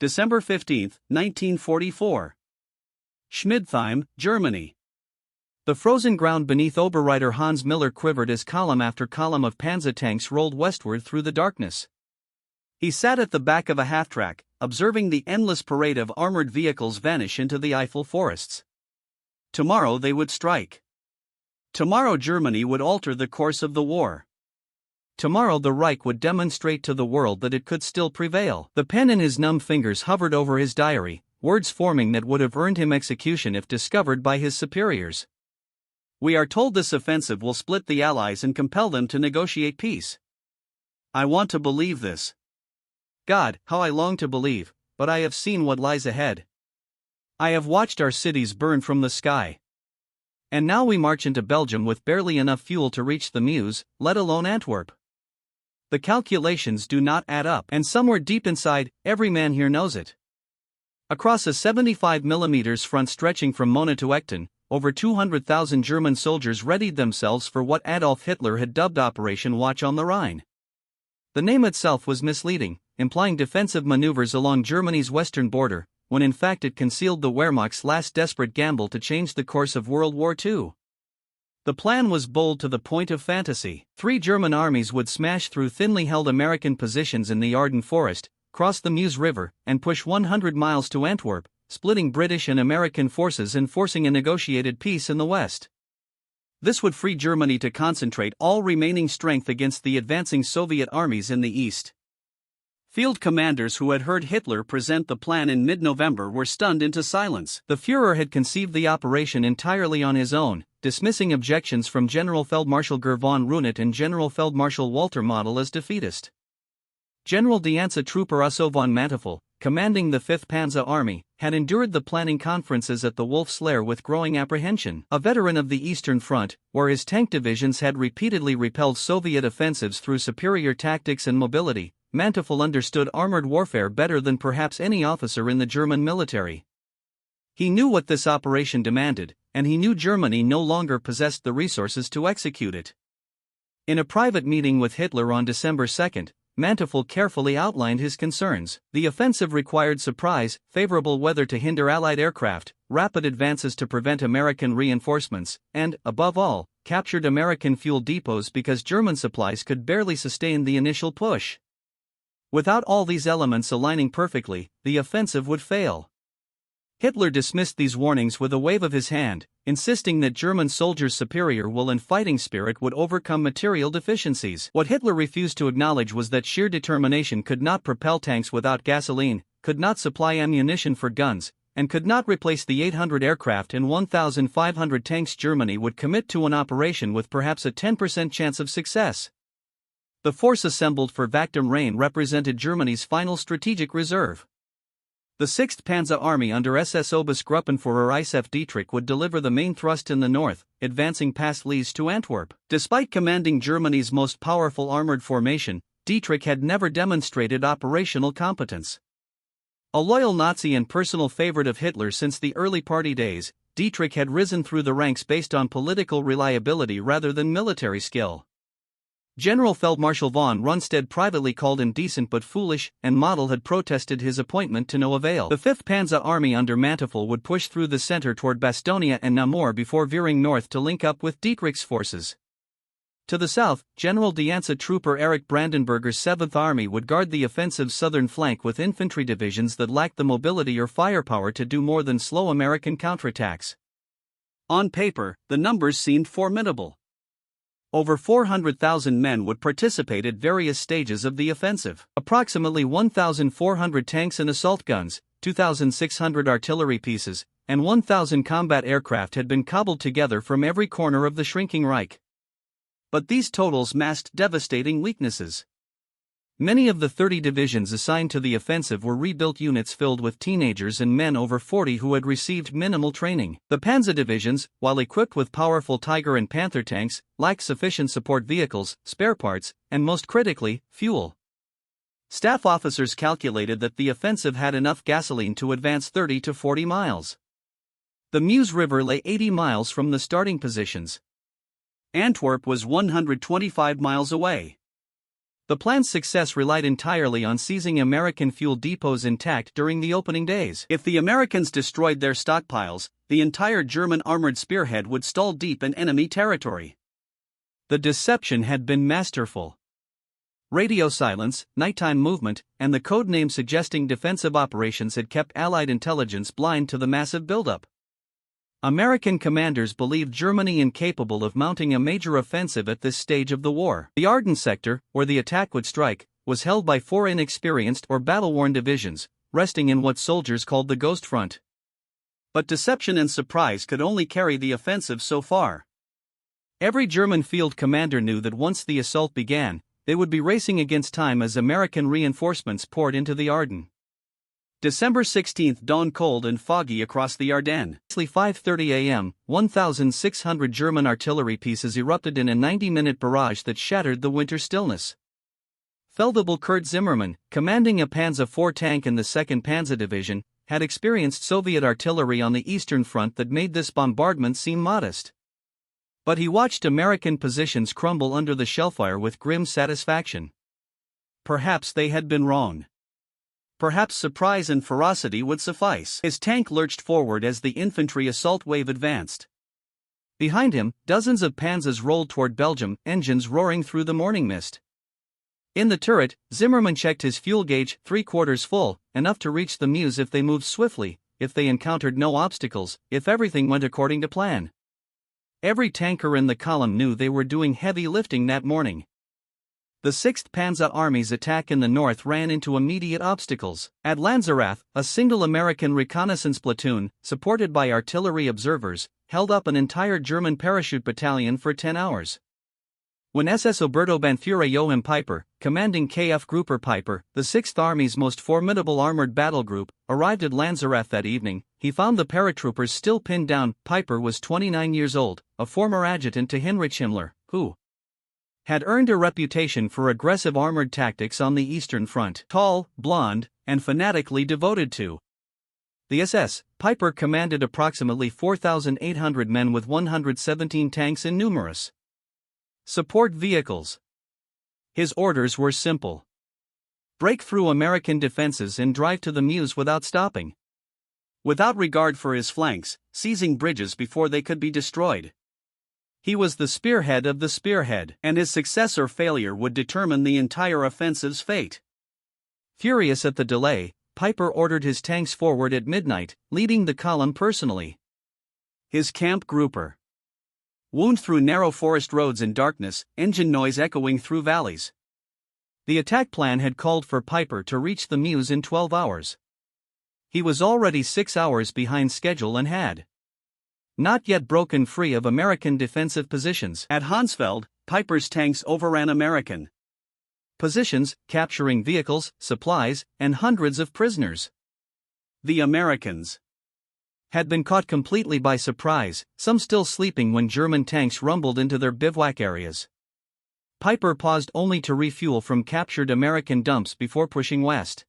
December 15, 1944. Schmidtheim, Germany. The frozen ground beneath Oberreiter Hans Miller quivered as column after column of Panzer tanks rolled westward through the darkness. He sat at the back of a half-track, observing the endless parade of armored vehicles vanish into the Eifel forests. Tomorrow they would strike. Tomorrow Germany would alter the course of the war. Tomorrow the Reich would demonstrate to the world that it could still prevail. The pen in his numb fingers hovered over his diary, words forming that would have earned him execution if discovered by his superiors. We are told this offensive will split the Allies and compel them to negotiate peace. I want to believe this. God, how I long to believe, but I have seen what lies ahead. I have watched our cities burn from the sky. And now we march into Belgium with barely enough fuel to reach the Meuse, let alone Antwerp. The calculations do not add up, and somewhere deep inside, every man here knows it. Across a 75mm front stretching from Mona to Echten, over 200,000 German soldiers readied themselves for what Adolf Hitler had dubbed Operation Watch on the Rhine. The name itself was misleading, implying defensive maneuvers along Germany's western border, when in fact it concealed the Wehrmacht's last desperate gamble to change the course of World War II. The plan was bold to the point of fantasy. 3 German armies would smash through thinly held American positions in the Ardennes forest, cross the Meuse River, and push 100 miles to Antwerp, splitting British and American forces and forcing a negotiated peace in the West. This would free Germany to concentrate all remaining strength against the advancing Soviet armies in the East. Field commanders who had heard Hitler present the plan in mid-November were stunned into silence. The Führer had conceived the operation entirely on his own, dismissing objections from General Feldmarschall Gerd von Rundert and General Feldmarschall Walter Model as defeatist. General Die Trooper Otto von Manteuffel, commanding the 5th Panzer Army, had endured the planning conferences at the Wolf's Lair with growing apprehension. A veteran of the Eastern Front, where his tank divisions had repeatedly repelled Soviet offensives through superior tactics and mobility, Manteuffel understood armored warfare better than perhaps any officer in the German military. He knew what this operation demanded, and he knew Germany no longer possessed the resources to execute it. In a private meeting with Hitler on December 2, Manteuffel carefully outlined his concerns. The offensive required surprise, favorable weather to hinder Allied aircraft, rapid advances to prevent American reinforcements, and, above all, captured American fuel depots because German supplies could barely sustain the initial push. Without all these elements aligning perfectly, the offensive would fail. Hitler dismissed these warnings with a wave of his hand, insisting that German soldiers' superior will and fighting spirit would overcome material deficiencies. What Hitler refused to acknowledge was that sheer determination could not propel tanks without gasoline, could not supply ammunition for guns, and could not replace the 800 aircraft and 1,500 tanks Germany would commit to an operation with perhaps a 10% chance of success. The force assembled for Wacht am Rhein represented Germany's final strategic reserve. The 6th Panzer Army under SS Oberstgruppenführer Isef Dietrich would deliver the main thrust in the north, advancing past Liège to Antwerp. Despite commanding Germany's most powerful armored formation, Dietrich had never demonstrated operational competence. A loyal Nazi and personal favorite of Hitler since the early party days, Dietrich had risen through the ranks based on political reliability rather than military skill. General Feldmarschall von Rundstedt privately called him decent but foolish, and Model had protested his appointment to no avail. The 5th Panzer Army under Manteuffel would push through the center toward Bastogne and Namur before veering north to link up with Dietrich's forces. To the south, General Die Trooper Erich Brandenberger's 7th Army would guard the offensive's southern flank with infantry divisions that lacked the mobility or firepower to do more than slow American counterattacks. On paper, the numbers seemed formidable. Over 400,000 men would participate at various stages of the offensive. Approximately 1,400 tanks and assault guns, 2,600 artillery pieces, and 1,000 combat aircraft had been cobbled together from every corner of the shrinking Reich. But these totals masked devastating weaknesses. Many of the 30 divisions assigned to the offensive were rebuilt units filled with teenagers and men over 40 who had received minimal training. The Panzer divisions, while equipped with powerful Tiger and Panther tanks, lacked sufficient support vehicles, spare parts, and most critically, fuel. Staff officers calculated that the offensive had enough gasoline to advance 30 to 40 miles. The Meuse River lay 80 miles from the starting positions. Antwerp was 125 miles away. The plan's success relied entirely on seizing American fuel depots intact during the opening days. If the Americans destroyed their stockpiles, the entire German armored spearhead would stall deep in enemy territory. The deception had been masterful. Radio silence, nighttime movement, and the code name suggesting defensive operations had kept Allied intelligence blind to the massive buildup. American commanders believed Germany incapable of mounting a major offensive at this stage of the war. The Ardennes sector, where the attack would strike, was held by 4 inexperienced or battle-worn divisions, resting in what soldiers called the Ghost Front. But deception and surprise could only carry the offensive so far. Every German field commander knew that once the assault began, they would be racing against time as American reinforcements poured into the Ardennes. December 16 dawned cold and foggy across the Ardennes. At 5:30 a.m., 1,600 German artillery pieces erupted in a 90-minute barrage that shattered the winter stillness. Feldwebel Kurt Zimmermann, commanding a Panzer IV tank in the 2nd Panzer Division, had experienced Soviet artillery on the Eastern Front that made this bombardment seem modest. But he watched American positions crumble under the shellfire with grim satisfaction. Perhaps they had been wrong. Perhaps surprise and ferocity would suffice. His tank lurched forward as the infantry assault wave advanced. Behind him, dozens of panzers rolled toward Belgium, engines roaring through the morning mist. In the turret, Zimmermann checked his fuel gauge, 3/4 full, enough to reach the Meuse if they moved swiftly, if they encountered no obstacles, if everything went according to plan. Every tanker in the column knew they were doing heavy lifting that morning. The 6th Panzer Army's attack in the north ran into immediate obstacles. At Lanzerath, a single American reconnaissance platoon, supported by artillery observers, held up an entire German parachute battalion for 10 hours. When SS Oberstbannführer Joachim Peiper, commanding KF Gruppe Peiper, the 6th Army's most formidable armored battle group, arrived at Lanzerath that evening, he found the paratroopers still pinned down. Peiper was 29 years old, a former adjutant to Heinrich Himmler, who had earned a reputation for aggressive armored tactics on the Eastern Front. Tall, blonde, and fanatically devoted to the SS, Peiper commanded approximately 4,800 men with 117 tanks and numerous support vehicles. His orders were simple: break through American defenses and drive to the Meuse without stopping. Without regard for his flanks, seizing bridges before they could be destroyed. He was the spearhead of the spearhead, and his success or failure would determine the entire offensive's fate. Furious at the delay, Peiper ordered his tanks forward at midnight, leading the column personally. His camp grouper wound through narrow forest roads in darkness, engine noise echoing through valleys. The attack plan had called for Peiper to reach the Meuse in 12 hours. He was already 6 hours behind schedule and had not yet broken free of American defensive positions. At Hansfeld, Peiper's tanks overran American positions, capturing vehicles, supplies, and hundreds of prisoners. The Americans had been caught completely by surprise, some still sleeping when German tanks rumbled into their bivouac areas. Peiper paused only to refuel from captured American dumps before pushing west.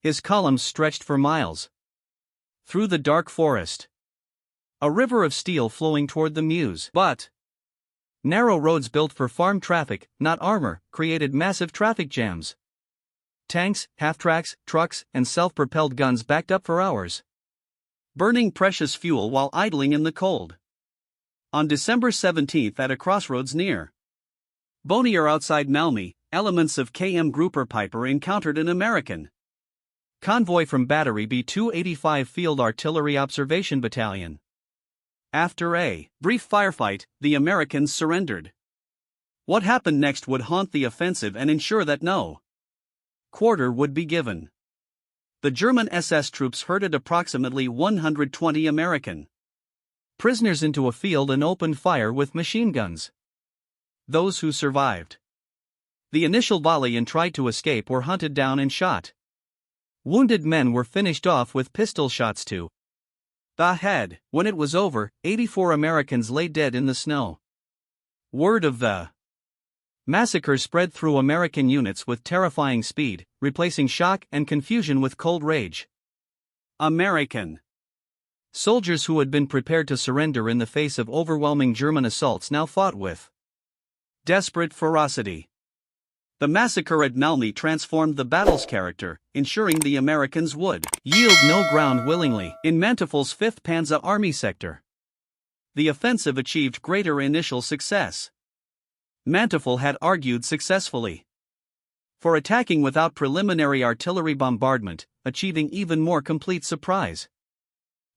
His columns stretched for miles through the dark forest, a river of steel flowing toward the Meuse. But narrow roads built for farm traffic, not armor, created massive traffic jams. Tanks, half-tracks, trucks, and self-propelled guns backed up for hours, burning precious fuel while idling in the cold. On December 17 at a crossroads near Bonnier outside Malmy, elements of KM Gruppe Peiper encountered an American convoy from Battery B-285 Field Artillery Observation Battalion. After a brief firefight, the Americans surrendered. What happened next would haunt the offensive and ensure that no quarter would be given. The German SS troops herded approximately 120 American prisoners into a field and opened fire with machine guns. Those who survived the initial volley and tried to escape were hunted down and shot. Wounded men were finished off with pistol shots to the head. When it was over, 84 Americans lay dead in the snow. Word of the massacre spread through American units with terrifying speed, replacing shock and confusion with cold rage. American soldiers who had been prepared to surrender in the face of overwhelming German assaults now fought with desperate ferocity. The massacre at Malmy transformed the battle's character, ensuring the Americans would yield no ground willingly. In Manteuffel's 5th Panzer Army sector, the offensive achieved greater initial success. Manteufel had argued successfully for attacking without preliminary artillery bombardment, achieving even more complete surprise.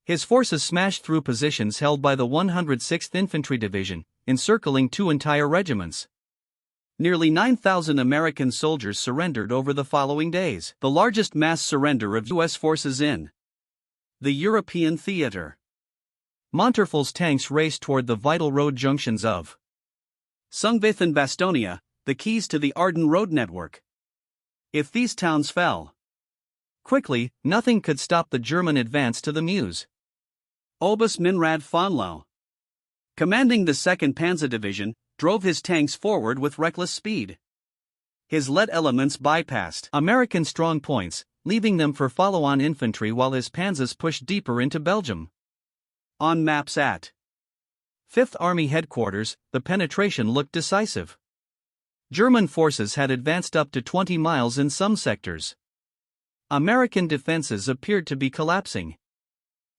His forces smashed through positions held by the 106th Infantry Division, encircling 2 entire regiments. Nearly 9,000 American soldiers surrendered over the following days, the largest mass surrender of U.S. forces in the European theater. Manteuffel's tanks raced toward the vital road junctions of Zingvith and Bastonia, the keys to the Ardennes road network. If these towns fell quickly, nothing could stop the German advance to the Meuse. Oberst Minrad von Lau, commanding the 2nd Panzer Division, drove his tanks forward with reckless speed. His lead elements bypassed American strong points, leaving them for follow-on infantry while his panzers pushed deeper into Belgium. On maps at 5th Army headquarters, the penetration looked decisive. German forces had advanced up to 20 miles in some sectors. American defenses appeared to be collapsing.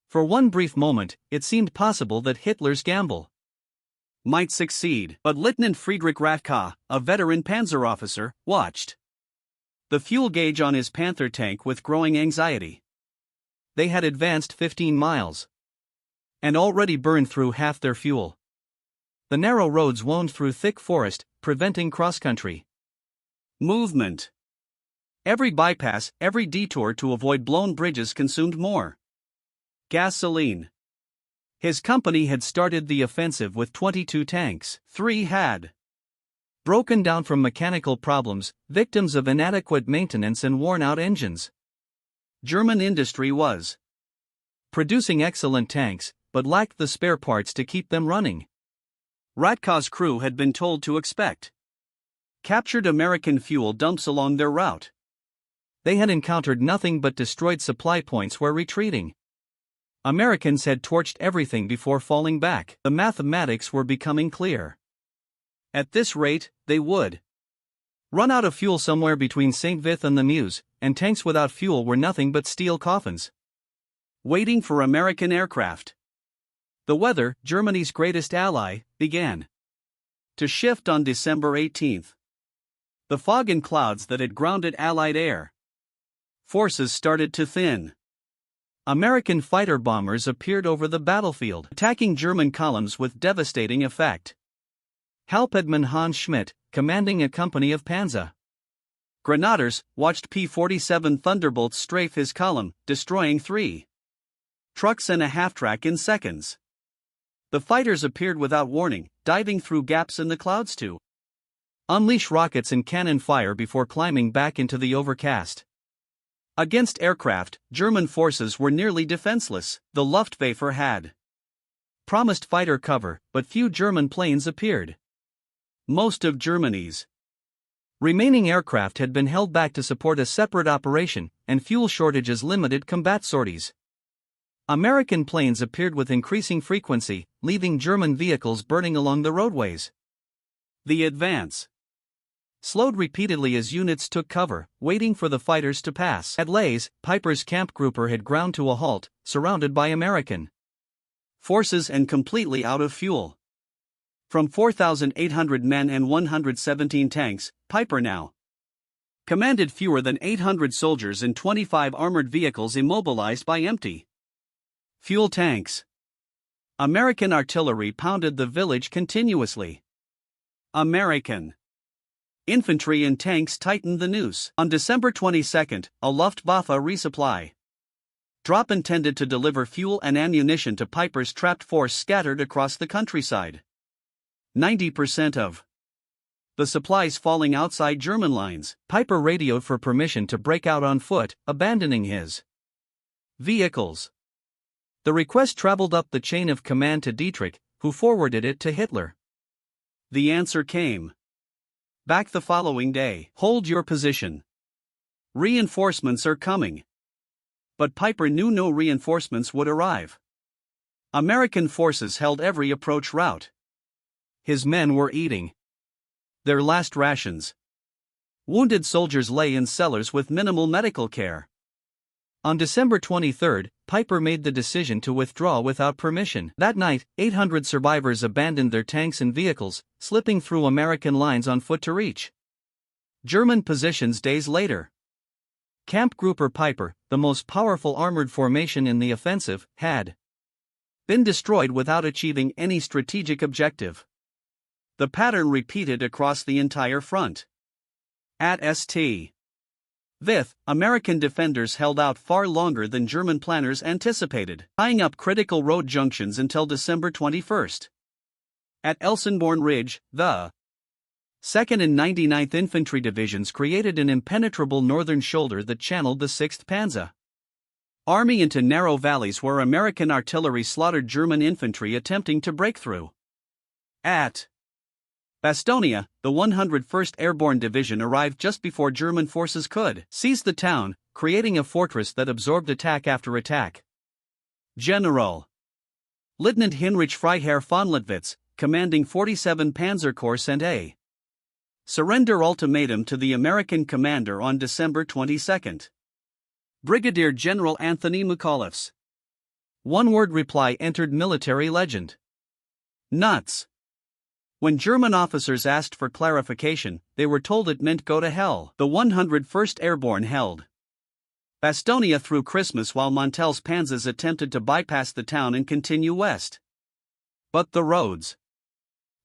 For one brief moment, it seemed possible that Hitler's gamble might succeed, but Lieutenant Friedrich Rathke, a veteran panzer officer, watched the fuel gauge on his Panther tank with growing anxiety. They had advanced 15 miles and already burned through half their fuel. The narrow roads wound through thick forest, preventing cross-country movement. Every bypass, every detour to avoid blown bridges consumed more gasoline. His company had started the offensive with 22 tanks. 3 had broken down from mechanical problems, victims of inadequate maintenance and worn-out engines. German industry was producing excellent tanks, but lacked the spare parts to keep them running. Rathke's crew had been told to expect captured American fuel dumps along their route. They had encountered nothing but destroyed supply points where retreating. Americans had torched everything before falling back. The mathematics were becoming clear. At this rate, they would run out of fuel somewhere between Zingvith and the Meuse, and tanks without fuel were nothing but steel coffins waiting for American aircraft. The weather, Germany's greatest ally, began to shift on December 18. The fog and clouds that had grounded Allied air forces started to thin. American fighter bombers appeared over the battlefield, attacking German columns with devastating effect. Hauptmann Hans Schmidt, commanding a company of Panzer Grenadiers, watched P-47 Thunderbolts strafe his column, destroying 3 trucks and a half-track in seconds. The fighters appeared without warning, diving through gaps in the clouds to unleash rockets and cannon fire before climbing back into the overcast. Against aircraft, German forces were nearly defenseless. The Luftwaffe had promised fighter cover, but few German planes appeared. Most of Germany's remaining aircraft had been held back to support a separate operation, and fuel shortages limited combat sorties. American planes appeared with increasing frequency, leaving German vehicles burning along the roadways. The advance slowed repeatedly as units took cover, waiting for the fighters to pass. At Lays, Piper's Kampfgruppe had ground to a halt, surrounded by American forces and completely out of fuel. From 4,800 men and 117 tanks, Piper now commanded fewer than 800 soldiers and 25 armored vehicles immobilized by empty fuel tanks. American artillery pounded the village continuously. American infantry and tanks tightened the noose. On December 22, a Luftwaffe resupply drop intended to deliver fuel and ammunition to Piper's trapped force scattered across the countryside. 90% of the supplies falling outside German lines. Piper radioed for permission to break out on foot, abandoning his vehicles. The request traveled up the chain of command to Dietrich, who forwarded it to Hitler. The answer came back the following day. Hold your position. Reinforcements are coming. But Piper knew no reinforcements would arrive. American forces held every approach route. His men were eating their last rations. Wounded soldiers lay in cellars with minimal medical care. On December 23, Piper made the decision to withdraw without permission. That night, 800 survivors abandoned their tanks and vehicles, slipping through American lines on foot to reach German positions days later. Camp Grouper Piper, the most powerful armored formation in the offensive, had been destroyed without achieving any strategic objective. The pattern repeated across the entire front. At St. Vith, American defenders held out far longer than German planners anticipated, tying up critical road junctions until December 21. At Elsenborn Ridge, the 2nd and 99th Infantry Divisions created an impenetrable northern shoulder that channeled the 6th Panzer Army into narrow valleys where American artillery slaughtered German infantry attempting to break through. At Bastonia, the 101st Airborne Division arrived just before German forces could seize the town, creating a fortress that absorbed attack after attack. General Lieutenant Heinrich Freiherr von Lettwitz, commanding 47 Panzer Corps, sent a surrender ultimatum to the American commander on December 22. Brigadier General Anthony McAuliffe's one-word reply entered military legend. Nuts. When German officers asked for clarification, they were told it meant go to hell. The 101st Airborne held Bastonia through Christmas while Montel's panzers attempted to bypass the town and continue west. But the roads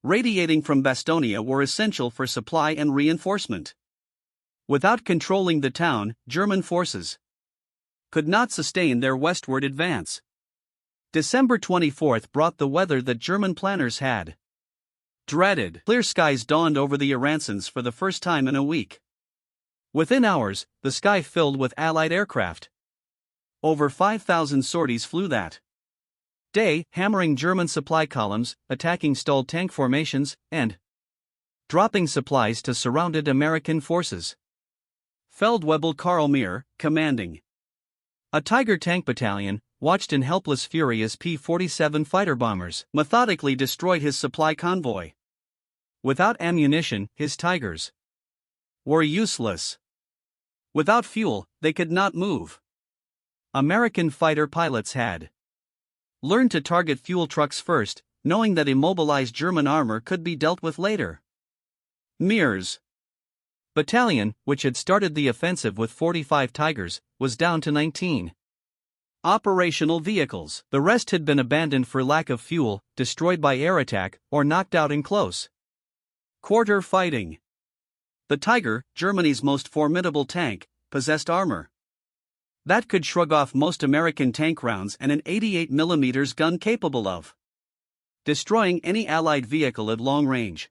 radiating from Bastonia were essential for supply and reinforcement. Without controlling the town, German forces could not sustain their westward advance. December 24 brought the weather that German planners had dreaded. Clear skies dawned over the Ardennes for the first time in a week. Within hours, the sky filled with Allied aircraft. Over 5,000 sorties flew that day, hammering German supply columns, attacking stalled tank formations, and dropping supplies to surrounded American forces. Feldwebel Karl Meyer, commanding a Tiger tank battalion, watched in helpless fury as P-47 fighter bombers methodically destroyed his supply convoy. Without ammunition, his Tigers were useless. Without fuel, they could not move. American fighter pilots had learned to target fuel trucks first, knowing that immobilized German armor could be dealt with later. Meyer's battalion, which had started the offensive with 45 Tigers, was down to 19 operational vehicles. The rest had been abandoned for lack of fuel, destroyed by air attack, or knocked out in close quarter fighting. The Tiger, Germany's most formidable tank, possessed armor that could shrug off most American tank rounds and an 88mm gun capable of destroying any Allied vehicle at long range.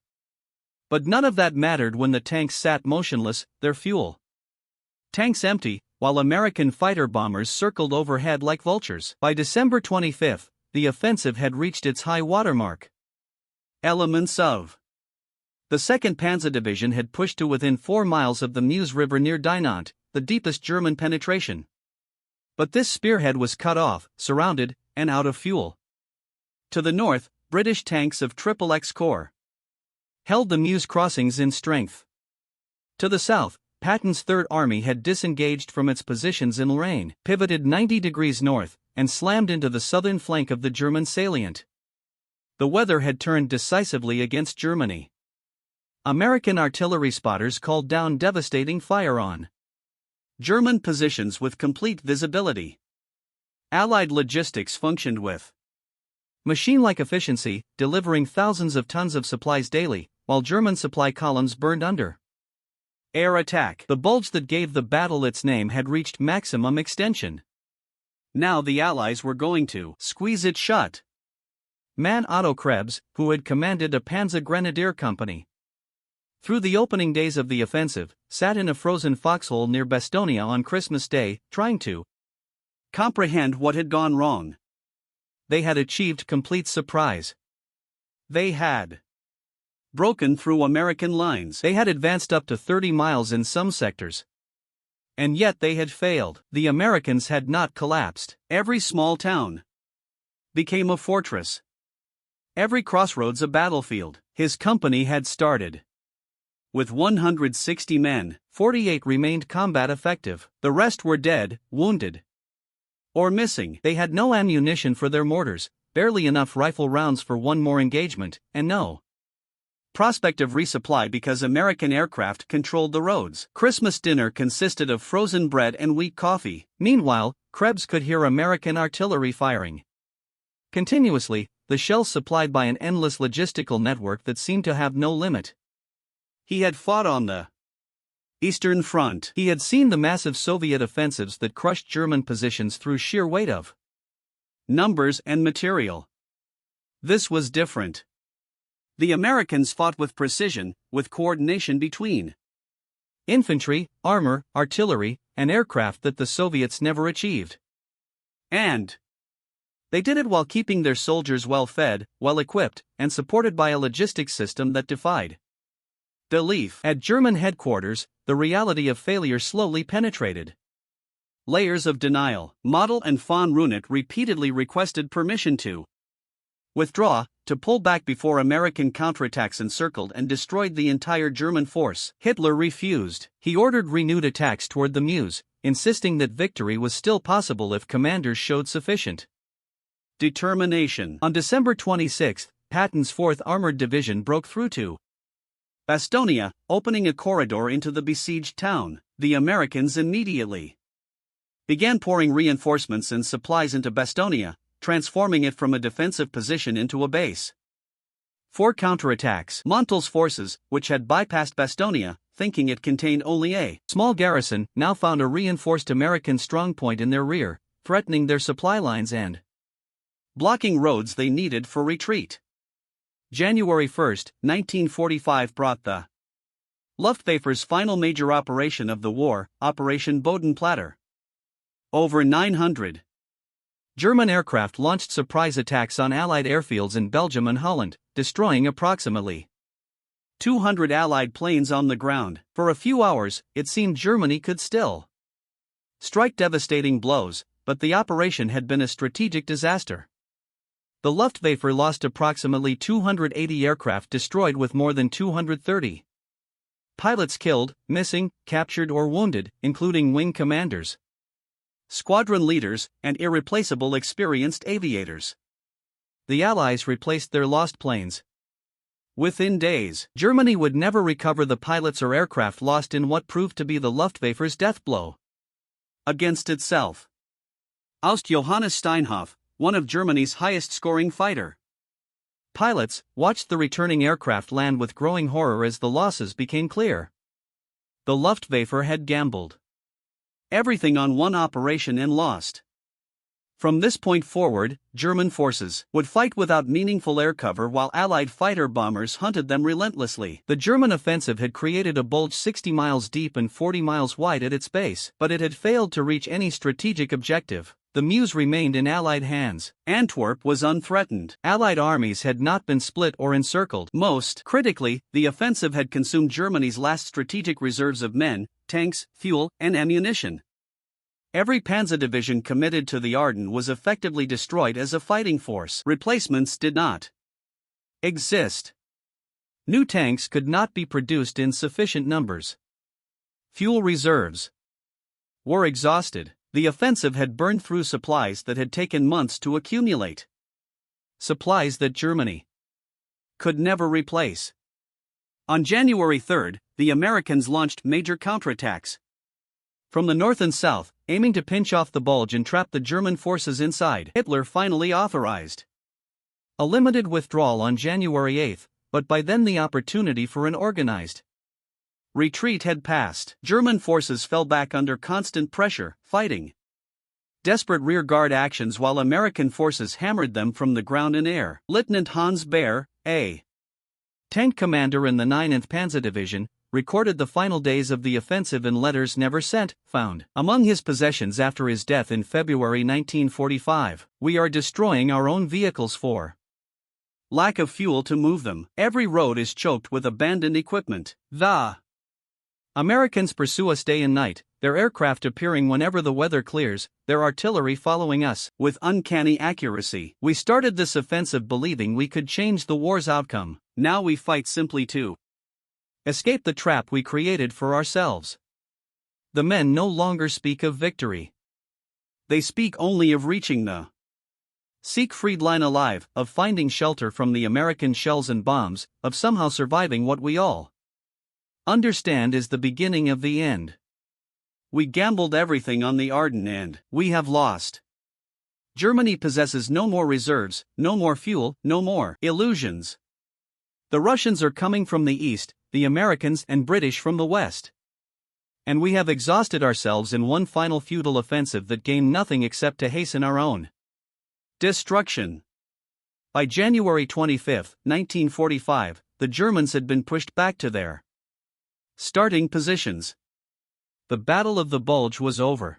But none of that mattered when the tanks sat motionless, their fuel tanks empty, while American fighter bombers circled overhead like vultures. By December 25, the offensive had reached its high watermark. Elements of the 2nd Panzer Division had pushed to within 4 miles of the Meuse River near Dinant, the deepest German penetration. But this spearhead was cut off, surrounded, and out of fuel. To the north, British tanks of XXX Corps held the Meuse crossings in strength. To the south, Patton's Third Army had disengaged from its positions in Lorraine, pivoted 90 degrees north, and slammed into the southern flank of the German salient. The weather had turned decisively against Germany. American artillery spotters called down devastating fire on German positions with complete visibility. Allied logistics functioned with machine-like efficiency, delivering thousands of tons of supplies daily, while German supply columns burned under air attack. The bulge that gave the battle its name had reached maximum extension. Now the Allies were going to squeeze it shut. Man Otto Krebs, who had commanded a Panzer Grenadier Company through the opening days of the offensive, sat in a frozen foxhole near Bastonia on Christmas Day, trying to comprehend what had gone wrong. They had achieved complete surprise. They had broken through American lines. They had advanced up to 30 miles in some sectors. And yet they had failed. The Americans had not collapsed. Every small town became a fortress. Every crossroads a battlefield. His company had started With 160 men, 48 remained combat effective. The rest were dead, wounded, or missing. They had no ammunition for their mortars, barely enough rifle rounds for one more engagement, and no prospect of resupply because American aircraft controlled the roads. Christmas dinner consisted of frozen bread and weak coffee. Meanwhile, Krebs could hear American artillery firing continuously, the shells supplied by an endless logistical network that seemed to have no limit. He had fought on the Eastern Front. He had seen the massive Soviet offensives that crushed German positions through sheer weight of numbers and material. This was different. The Americans fought with precision, with coordination between infantry, armor, artillery, and aircraft that the Soviets never achieved. And they did it while keeping their soldiers well fed, well equipped, and supported by a logistics system that defied belief. At German headquarters, the reality of failure slowly penetrated. Layers of denial. Model and von Rundert repeatedly requested permission to withdraw, to pull back before American counterattacks encircled and destroyed the entire German force. Hitler refused. He ordered renewed attacks toward the Meuse, insisting that victory was still possible if commanders showed sufficient determination. On December 26, Patton's 4th Armored Division broke through to Bastonia, opening a corridor into the besieged town. The Americans immediately began pouring reinforcements and supplies into Bastonia, transforming it from a defensive position into a base for counterattacks. Montal's forces, which had bypassed Bastonia, thinking it contained only a small garrison, now found a reinforced American strongpoint in their rear, threatening their supply lines and blocking roads they needed for retreat. January 1, 1945 brought the Luftwaffe's final major operation of the war, Operation Bodenplatte. Over 900 German aircraft launched surprise attacks on Allied airfields in Belgium and Holland, destroying approximately 200 Allied planes on the ground. For a few hours, it seemed Germany could still strike devastating blows, but the operation had been a strategic disaster. The Luftwaffe lost approximately 280 aircraft, destroyed with more than 230 pilots killed, missing, captured or wounded, including wing commanders, squadron leaders, and irreplaceable experienced aviators. The Allies replaced their lost planes within days. Germany would never recover the pilots or aircraft lost in what proved to be the Luftwaffe's death blow against itself. Oust Johannes Steinhoff, one of Germany's highest-scoring fighter pilots, watched the returning aircraft land with growing horror as the losses became clear. The Luftwaffe had gambled everything on one operation and lost. From this point forward, German forces would fight without meaningful air cover while Allied fighter bombers hunted them relentlessly. The German offensive had created a bulge 60 miles deep and 40 miles wide at its base, but it had failed to reach any strategic objective. The Meuse remained in Allied hands. Antwerp was unthreatened. Allied armies had not been split or encircled. Most critically, the offensive had consumed Germany's last strategic reserves of men, tanks, fuel, and ammunition. Every Panzer division committed to the Ardennes was effectively destroyed as a fighting force. Replacements did not exist. New tanks could not be produced in sufficient numbers. Fuel reserves were exhausted. The offensive had burned through supplies that had taken months to accumulate. Supplies that Germany could never replace. On January 3, the Americans launched major counterattacks from the north and south, aiming to pinch off the Bulge and trap the German forces inside. Hitler finally authorized a limited withdrawal on January 8, but by then the opportunity for an organized retreat had passed. German forces fell back under constant pressure, fighting desperate rearguard actions while American forces hammered them from the ground and air. Lieutenant Hans Baer, a tank commander in the 9th Panzer Division, recorded the final days of the offensive in letters never sent, found among his possessions after his death in February 1945. "We are destroying our own vehicles for lack of fuel to move them. Every road is choked with abandoned equipment. The Americans pursue us day and night, their aircraft appearing whenever the weather clears, their artillery following us with uncanny accuracy. We started this offensive believing we could change the war's outcome. Now we fight simply to Escape the trap we created for ourselves. The men no longer speak of victory. They speak only of reaching the Siegfried Line alive, of finding shelter from the American shells and bombs, of somehow surviving what we all understand is the beginning of the end. We gambled everything on the Ardennes and we have lost. Germany possesses no more reserves, no more fuel, no more illusions. The Russians are coming from the east, the Americans and British from the west. And we have exhausted ourselves in one final futile offensive that gained nothing except to hasten our own destruction. By January 25, 1945, the Germans had been pushed back to their starting positions. The Battle of the Bulge was over.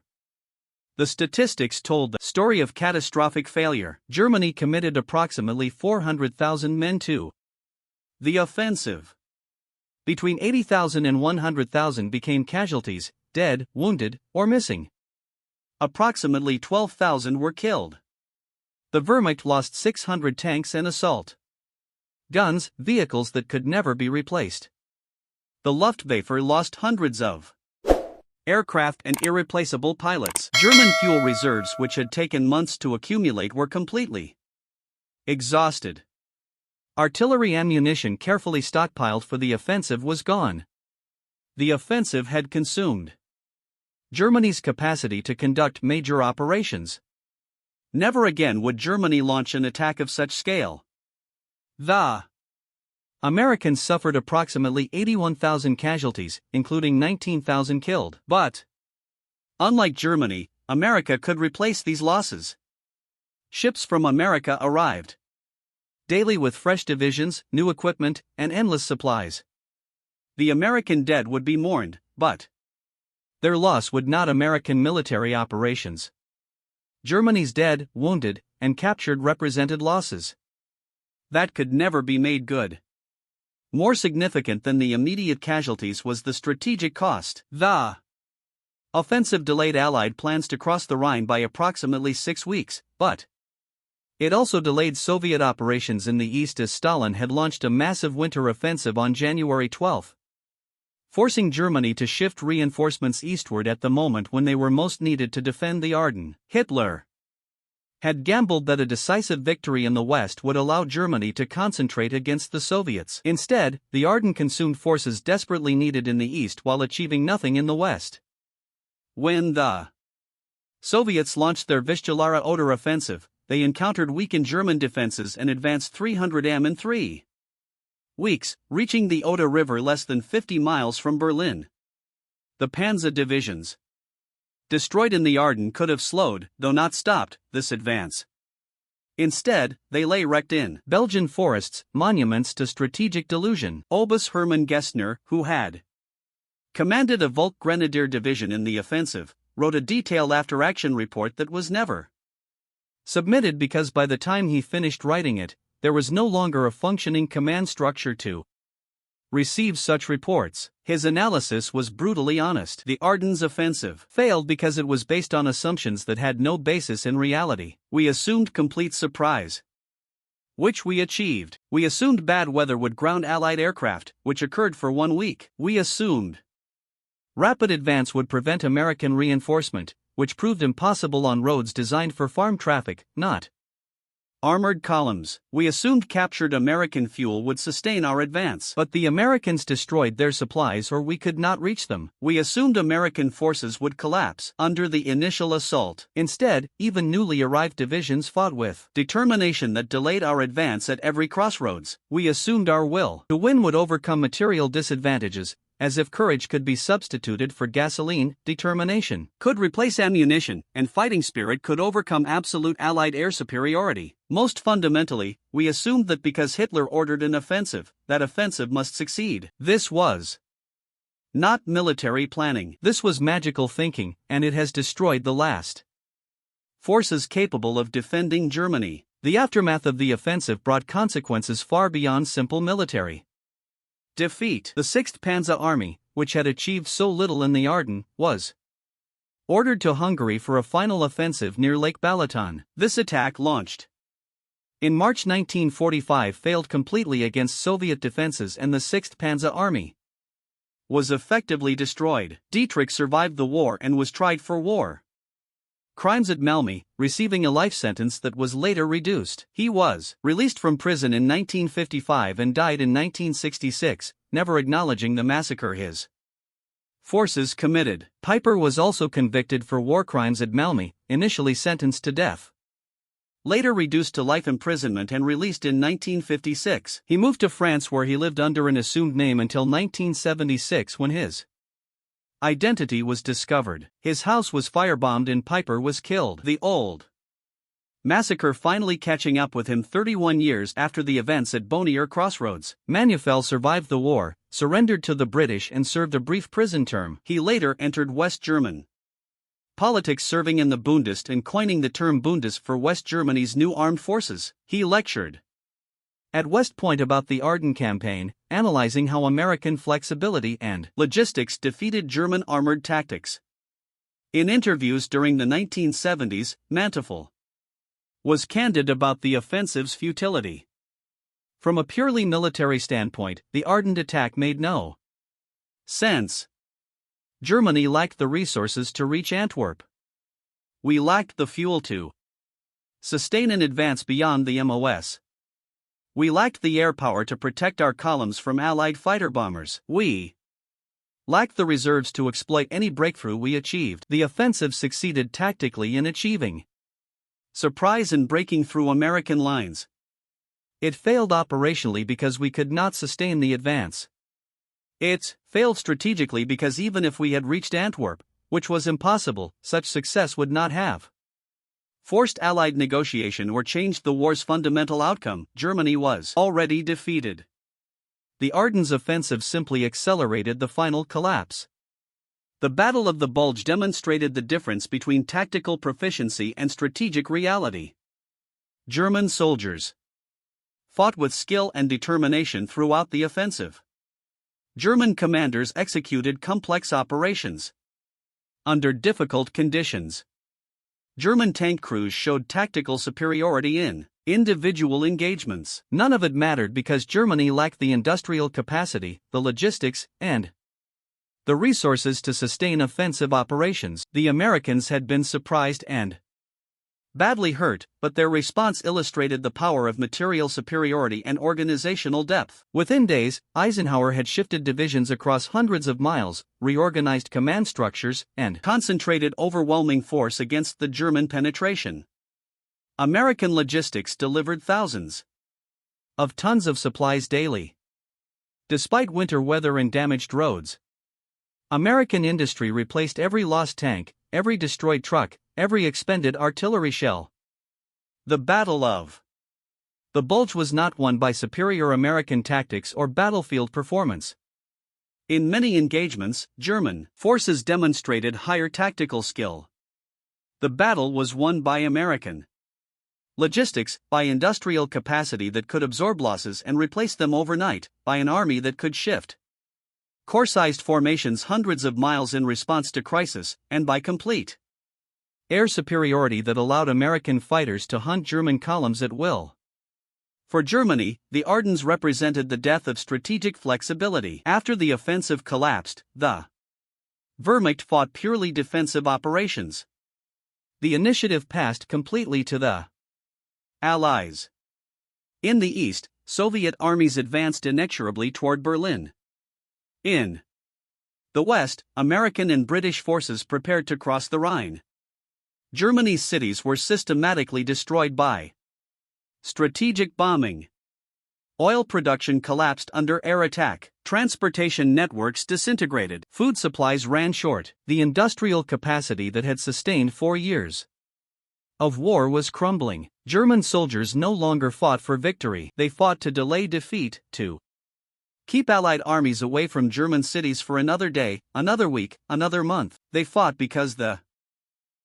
The statistics told the story of catastrophic failure. Germany committed approximately 400,000 men to the offensive. Between 80,000 and 100,000 became casualties, dead, wounded, or missing. Approximately 12,000 were killed. The Wehrmacht lost 600 tanks and assault guns, vehicles that could never be replaced. The Luftwaffe lost hundreds of aircraft and irreplaceable pilots. German fuel reserves, which had taken months to accumulate, were completely exhausted. Artillery ammunition carefully stockpiled for the offensive was gone. The offensive had consumed Germany's capacity to conduct major operations. Never again would Germany launch an attack of such scale. The Americans suffered approximately 81,000 casualties, including 19,000 killed. But, unlike Germany, America could replace these losses. Ships from America arrived daily with fresh divisions, new equipment, and endless supplies. The American dead would be mourned, but their loss would not American military operations. Germany's dead, wounded, and captured represented losses that could never be made good. More significant than the immediate casualties was the strategic cost. The offensive delayed Allied plans to cross the Rhine by approximately 6 weeks, but it also delayed Soviet operations in the east as Stalin had launched a massive winter offensive on January 12, forcing Germany to shift reinforcements eastward at the moment when they were most needed to defend the Ardennes. Hitler had gambled that a decisive victory in the west would allow Germany to concentrate against the Soviets. Instead, the Ardennes consumed forces desperately needed in the east while achieving nothing in the west. When the Soviets launched their Vistula-Oder offensive, they encountered weakened German defenses and advanced 300 m in 3 weeks, reaching the Oder River less than 50 miles from Berlin. The Panzer divisions destroyed in the Ardennes could have slowed, though not stopped, this advance. Instead, they lay wrecked in Belgian forests, monuments to strategic delusion. Obus Hermann Gessner, who had commanded a Volk Grenadier division in the offensive, wrote a detailed after-action report that was never submitted because by the time he finished writing it, there was no longer a functioning command structure to receive such reports. His analysis was brutally honest. The Ardennes offensive failed because it was based on assumptions that had no basis in reality. We assumed complete surprise, which we achieved. We assumed bad weather would ground Allied aircraft, which occurred for 1 week. We assumed rapid advance would prevent American reinforcement, which proved impossible on roads designed for farm traffic, not armored columns. We assumed captured American fuel would sustain our advance. But the Americans destroyed their supplies or we could not reach them. We assumed American forces would collapse under the initial assault. Instead, even newly arrived divisions fought with determination that delayed our advance at every crossroads. We assumed our will to win would overcome material disadvantages, as if courage could be substituted for gasoline, determination could replace ammunition, and fighting spirit could overcome absolute Allied air superiority. Most fundamentally, we assumed that because Hitler ordered an offensive, that offensive must succeed. This was not military planning. This was magical thinking, and it has destroyed the last forces capable of defending Germany. The aftermath of the offensive brought consequences far beyond simple military defeat. The 6th Panzer Army, which had achieved so little in the Ardennes, was ordered to Hungary for a final offensive near Lake Balaton. This attack, launched in March 1945, failed completely against Soviet defenses and the 6th Panzer Army was effectively destroyed. Dietrich survived the war and was tried for war crimes at Malmö, receiving a life sentence that was later reduced. He was released from prison in 1955 and died in 1966, never acknowledging the massacre his forces committed. Piper was also convicted for war crimes at Malmö, initially sentenced to death. Later reduced to life imprisonment and released in 1956. He moved to France where he lived under an assumed name until 1976 when his identity was discovered. His house was firebombed and Piper was killed. The old massacre finally catching up with him 31 years after the events at Bonnier Crossroads. Manufel survived the war, surrendered to the British and served a brief prison term. He later entered West German politics, serving in the Bundesrat and coining the term Bundes for West Germany's new armed forces. He lectured at West Point about the Ardennes campaign, analyzing how American flexibility and logistics defeated German armored tactics. In interviews during the 1970s, Manteufel was candid about the offensive's futility. From a purely military standpoint, the Ardennes attack made no sense. Germany lacked the resources to reach Antwerp. We lacked the fuel to sustain an advance beyond the MOS. We lacked the air power to protect our columns from Allied fighter bombers. We lacked the reserves to exploit any breakthrough we achieved. The offensive succeeded tactically in achieving surprise and breaking through American lines. It failed operationally because we could not sustain the advance. It failed strategically because even if we had reached Antwerp, which was impossible, such success would not have forced Allied negotiation or changed the war's fundamental outcome. Germany was already defeated. The Ardennes offensive simply accelerated the final collapse. The Battle of the Bulge demonstrated the difference between tactical proficiency and strategic reality. German soldiers fought with skill and determination throughout the offensive. German commanders executed complex operations under difficult conditions. German tank crews showed tactical superiority in individual engagements. None of it mattered because Germany lacked the industrial capacity, the logistics, and the resources to sustain offensive operations. The Americans had been surprised and badly hurt, but their response illustrated the power of material superiority and organizational depth. Within days, Eisenhower had shifted divisions across hundreds of miles, reorganized command structures, and concentrated overwhelming force against the German penetration. American logistics delivered thousands of tons of supplies daily. Despite winter weather and damaged roads, American industry replaced every lost tank, every destroyed truck, every expended artillery shell. The Battle of the Bulge was not won by superior American tactics or battlefield performance. In many engagements, German forces demonstrated higher tactical skill. The battle was won by American logistics, by industrial capacity that could absorb losses and replace them overnight, by an army that could shift corps-sized formations hundreds of miles in response to crisis, and by complete air superiority that allowed American fighters to hunt German columns at will. For Germany, the Ardennes represented the death of strategic flexibility. After the offensive collapsed, the Wehrmacht fought purely defensive operations. The initiative passed completely to the Allies. In the east, Soviet armies advanced inexorably toward Berlin. In the west, American and British forces prepared to cross the Rhine. Germany's cities were systematically destroyed by strategic bombing. Oil production collapsed under air attack. Transportation networks disintegrated. Food supplies ran short. The industrial capacity that had sustained 4 years of war was crumbling. German soldiers no longer fought for victory. They fought to delay defeat, to keep Allied armies away from German cities for another day, another week, another month. They fought because the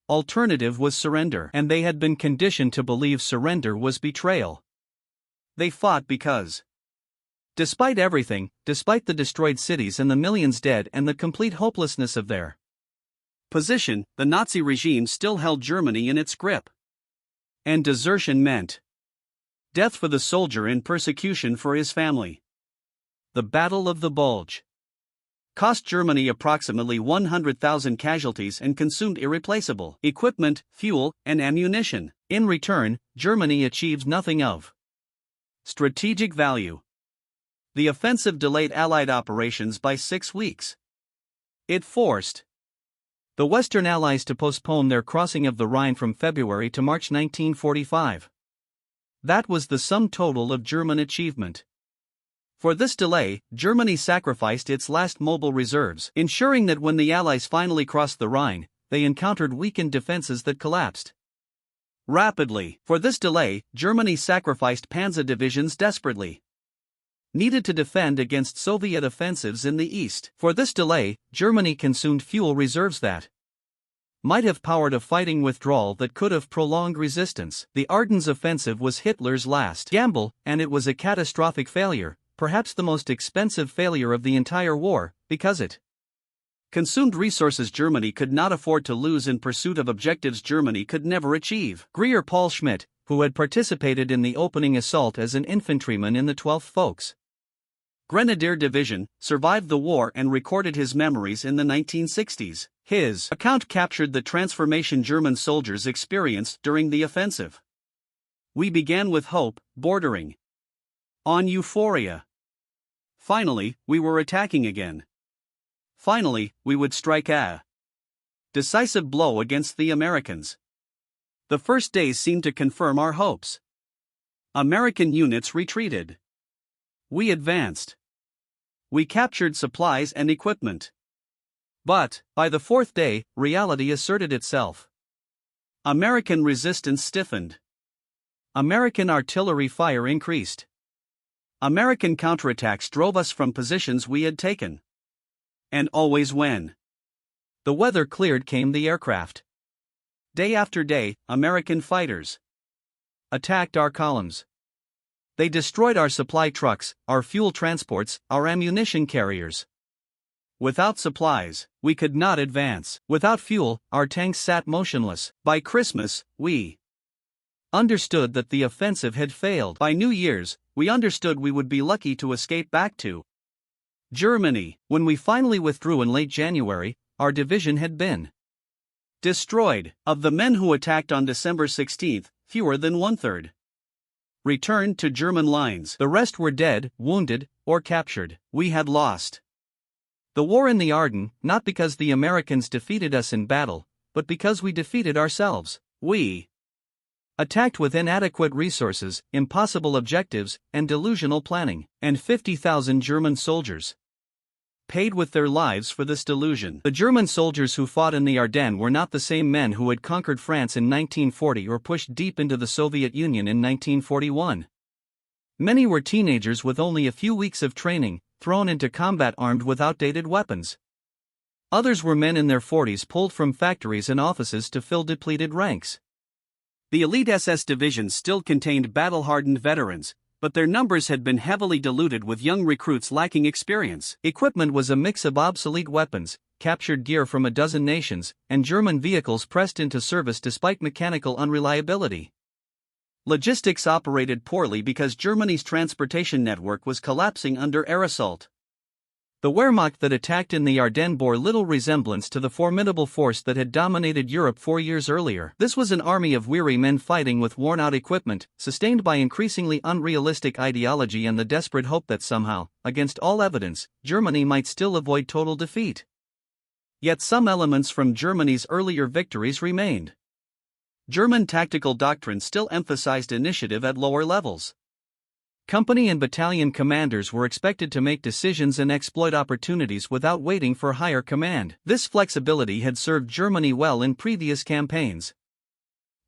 alternative was surrender, and they had been conditioned to believe surrender was betrayal. They fought because, despite everything, despite the destroyed cities and the millions dead and the complete hopelessness of their position, the Nazi regime still held Germany in its grip. And desertion meant death for the soldier and persecution for his family. The Battle of the Bulge. cost Germany approximately 100,000 casualties and consumed irreplaceable equipment, fuel, and ammunition. In return, Germany achieved nothing of strategic value. The offensive delayed Allied operations by 6 weeks. It forced the Western Allies to postpone their crossing of the Rhine from February to March 1945. That was the sum total of German achievement. For this delay, Germany sacrificed its last mobile reserves, ensuring that when the Allies finally crossed the Rhine, they encountered weakened defenses that collapsed rapidly. For this delay, Germany sacrificed Panzer divisions desperately needed to defend against Soviet offensives in the east. For this delay, Germany consumed fuel reserves that might have powered a fighting withdrawal that could have prolonged resistance. The Ardennes offensive was Hitler's last gamble, and it was a catastrophic failure, perhaps the most expensive failure of the entire war, because it consumed resources Germany could not afford to lose in pursuit of objectives Germany could never achieve. Greer Paul Schmidt, who had participated in the opening assault as an infantryman in the 12th Volks Grenadier Division, survived the war and recorded his memories in the 1960s. His account captured the transformation German soldiers experienced during the offensive. We began with hope, bordering on euphoria. Finally, we were attacking again. Finally, we would strike a decisive blow against the Americans. The first days seemed to confirm our hopes. American units retreated. We advanced. We captured supplies and equipment. But, by the fourth day, reality asserted itself. American resistance stiffened. American artillery fire increased. American counterattacks drove us from positions we had taken. And always when the weather cleared came the aircraft. Day after day, American fighters attacked our columns. They destroyed our supply trucks, our fuel transports, our ammunition carriers. Without supplies, we could not advance. Without fuel, our tanks sat motionless. By Christmas, we understood that the offensive had failed. By New Year's, we understood we would be lucky to escape back to Germany. When we finally withdrew in late January, our division had been destroyed. Of the men who attacked on December 16, fewer than one-third returned to German lines. The rest were dead, wounded, or captured. We had lost the war in the Ardennes, not because the Americans defeated us in battle, but because we defeated ourselves. We attacked with inadequate resources, impossible objectives, and delusional planning. And 50,000 German soldiers paid with their lives for this delusion. The German soldiers who fought in the Ardennes were not the same men who had conquered France in 1940 or pushed deep into the Soviet Union in 1941. Many were teenagers with only a few weeks of training, thrown into combat armed with outdated weapons. Others were men in their 40s pulled from factories and offices to fill depleted ranks. The elite SS divisions still contained battle-hardened veterans, but their numbers had been heavily diluted with young recruits lacking experience. Equipment was a mix of obsolete weapons, captured gear from a dozen nations, and German vehicles pressed into service despite mechanical unreliability. Logistics operated poorly because Germany's transportation network was collapsing under air assault. The Wehrmacht that attacked in the Ardennes bore little resemblance to the formidable force that had dominated Europe 4 years earlier. This was an army of weary men fighting with worn-out equipment, sustained by increasingly unrealistic ideology and the desperate hope that somehow, against all evidence, Germany might still avoid total defeat. Yet some elements from Germany's earlier victories remained. German tactical doctrine still emphasized initiative at lower levels. Company and battalion commanders were expected to make decisions and exploit opportunities without waiting for higher command. This flexibility had served Germany well in previous campaigns.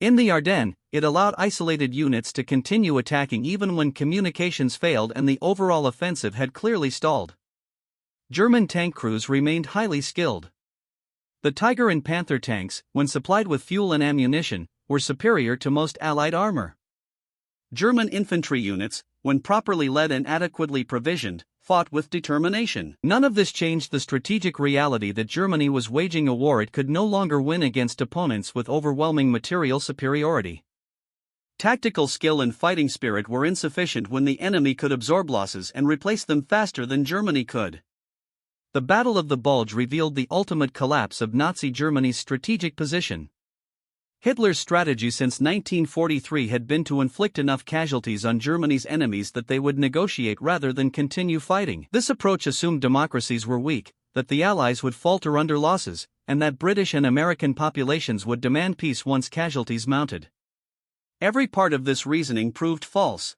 In the Ardennes, it allowed isolated units to continue attacking even when communications failed and the overall offensive had clearly stalled. German tank crews remained highly skilled. The Tiger and Panther tanks, when supplied with fuel and ammunition, were superior to most Allied armor. German infantry units, when properly led and adequately provisioned, fought with determination. None of this changed the strategic reality that Germany was waging a war it could no longer win against opponents with overwhelming material superiority. Tactical skill and fighting spirit were insufficient when the enemy could absorb losses and replace them faster than Germany could. The Battle of the Bulge revealed the ultimate collapse of Nazi Germany's strategic position. Hitler's strategy since 1943 had been to inflict enough casualties on Germany's enemies that they would negotiate rather than continue fighting. This approach assumed democracies were weak, that the Allies would falter under losses, and that British and American populations would demand peace once casualties mounted. Every part of this reasoning proved false.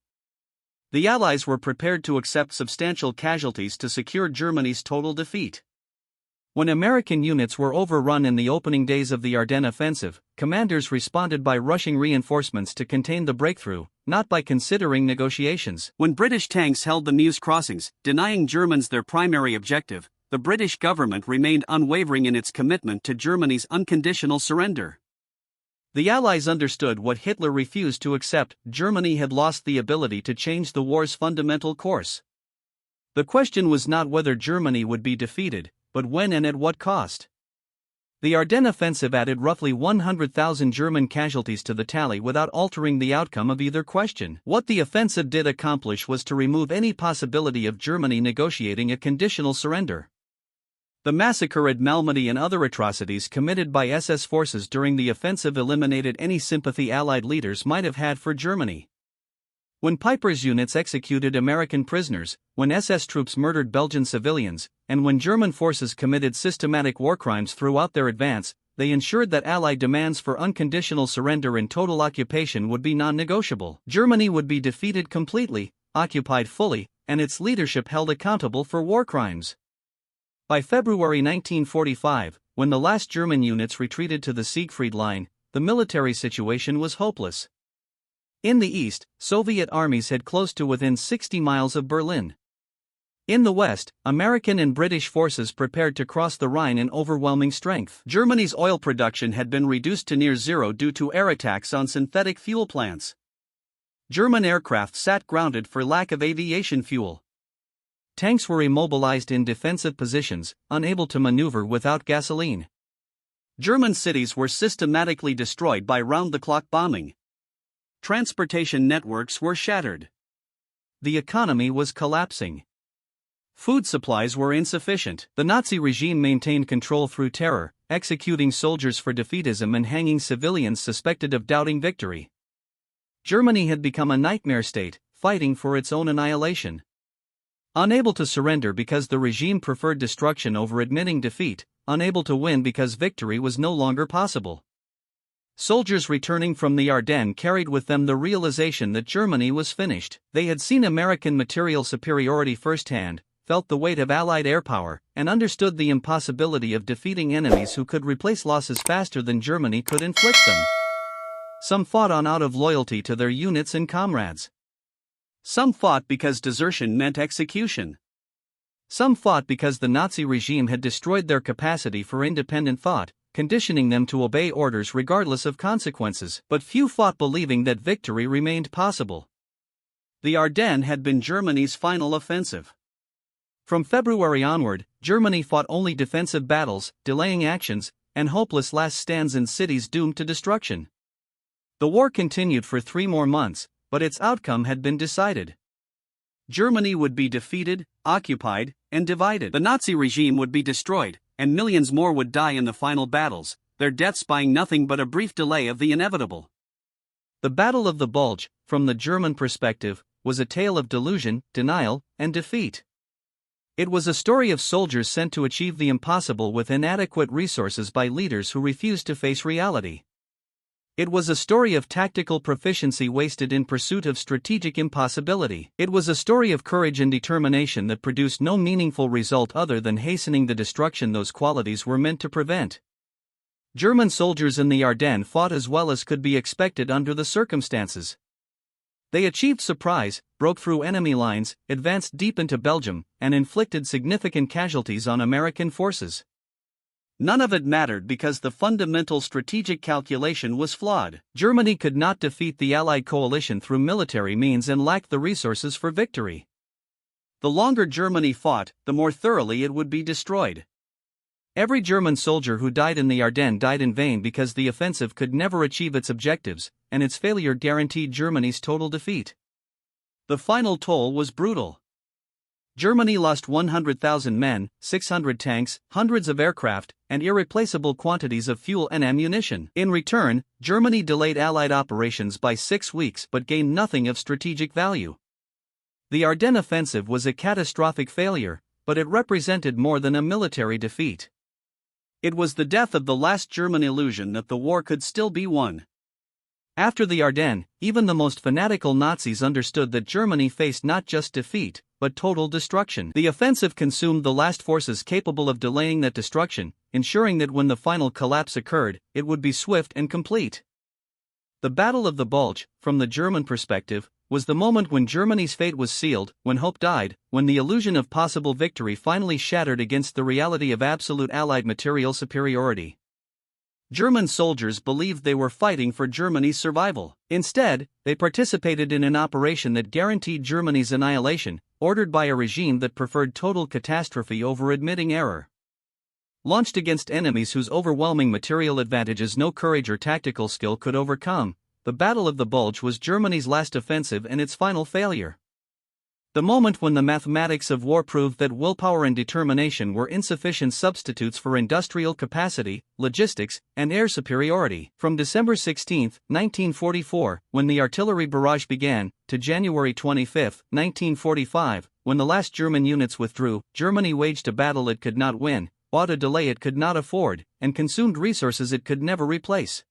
The Allies were prepared to accept substantial casualties to secure Germany's total defeat. When American units were overrun in the opening days of the Ardennes offensive, commanders responded by rushing reinforcements to contain the breakthrough, not by considering negotiations. When British tanks held the Meuse crossings, denying Germans their primary objective, the British government remained unwavering in its commitment to Germany's unconditional surrender. The Allies understood what Hitler refused to accept: Germany had lost the ability to change the war's fundamental course. The question was not whether Germany would be defeated, but when and at what cost. The Ardennes offensive added roughly 100,000 German casualties to the tally without altering the outcome of either question. What the offensive did accomplish was to remove any possibility of Germany negotiating a conditional surrender. The massacre at Malmedy and other atrocities committed by SS forces during the offensive eliminated any sympathy Allied leaders might have had for Germany. When Piper's units executed American prisoners, when SS troops murdered Belgian civilians, and when German forces committed systematic war crimes throughout their advance, they ensured that Allied demands for unconditional surrender and total occupation would be non-negotiable. Germany would be defeated completely, occupied fully, and its leadership held accountable for war crimes. By February 1945, when the last German units retreated to the Siegfried Line, the military situation was hopeless. In the east, Soviet armies had close to within 60 miles of Berlin. In the west, American and British forces prepared to cross the Rhine in overwhelming strength. Germany's oil production had been reduced to near zero due to air attacks on synthetic fuel plants. German aircraft sat grounded for lack of aviation fuel. Tanks were immobilized in defensive positions, unable to maneuver without gasoline. German cities were systematically destroyed by round-the-clock bombing. Transportation networks were shattered. The economy was collapsing. Food supplies were insufficient. The Nazi regime maintained control through terror, executing soldiers for defeatism and hanging civilians suspected of doubting victory. Germany had become a nightmare state, fighting for its own annihilation. Unable to surrender because the regime preferred destruction over admitting defeat, unable to win because victory was no longer possible. Soldiers returning from the Ardennes carried with them the realization that Germany was finished. They had seen American material superiority firsthand, felt the weight of Allied air power, and understood the impossibility of defeating enemies who could replace losses faster than Germany could inflict them. Some fought on out of loyalty to their units and comrades. Some fought because desertion meant execution. Some fought because the Nazi regime had destroyed their capacity for independent thought, conditioning them to obey orders regardless of consequences. But few fought believing that victory remained possible. The Ardennes had been Germany's final offensive. From February onward, Germany fought only defensive battles, delaying actions, and hopeless last stands in cities doomed to destruction. The war continued for 3 more months, but its outcome had been decided. Germany would be defeated, occupied, and divided. The Nazi regime would be destroyed, and millions more would die in the final battles, their deaths buying nothing but a brief delay of the inevitable. The Battle of the Bulge, from the German perspective, was a tale of delusion, denial, and defeat. It was a story of soldiers sent to achieve the impossible with inadequate resources by leaders who refused to face reality. It was a story of tactical proficiency wasted in pursuit of strategic impossibility. It was a story of courage and determination that produced no meaningful result other than hastening the destruction those qualities were meant to prevent. German soldiers in the Ardennes fought as well as could be expected under the circumstances. They achieved surprise, broke through enemy lines, advanced deep into Belgium, and inflicted significant casualties on American forces. None of it mattered because the fundamental strategic calculation was flawed. Germany could not defeat the Allied coalition through military means and lacked the resources for victory. The longer Germany fought, the more thoroughly it would be destroyed. Every German soldier who died in the Ardennes died in vain because the offensive could never achieve its objectives, and its failure guaranteed Germany's total defeat. The final toll was brutal. Germany lost 100,000 men, 600 tanks, hundreds of aircraft, and irreplaceable quantities of fuel and ammunition. In return, Germany delayed Allied operations by 6 weeks but gained nothing of strategic value. The Ardennes offensive was a catastrophic failure, but it represented more than a military defeat. It was the death of the last German illusion that the war could still be won. After the Ardennes, even the most fanatical Nazis understood that Germany faced not just defeat, but total destruction. The offensive consumed the last forces capable of delaying that destruction, ensuring that when the final collapse occurred, it would be swift and complete. The Battle of the Bulge, from the German perspective, was the moment when Germany's fate was sealed, when hope died, when the illusion of possible victory finally shattered against the reality of absolute Allied material superiority. German soldiers believed they were fighting for Germany's survival. Instead, they participated in an operation that guaranteed Germany's annihilation, ordered by a regime that preferred total catastrophe over admitting error. Launched against enemies whose overwhelming material advantages no courage or tactical skill could overcome, the Battle of the Bulge was Germany's last offensive and its final failure. The moment when the mathematics of war proved that willpower and determination were insufficient substitutes for industrial capacity, logistics, and air superiority. From December 16, 1944, when the artillery barrage began, to January 25, 1945, when the last German units withdrew, Germany waged a battle it could not win, bought a delay it could not afford, and consumed resources it could never replace.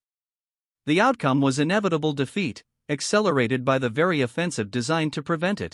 The outcome was inevitable defeat, accelerated by the very offensive designed to prevent it.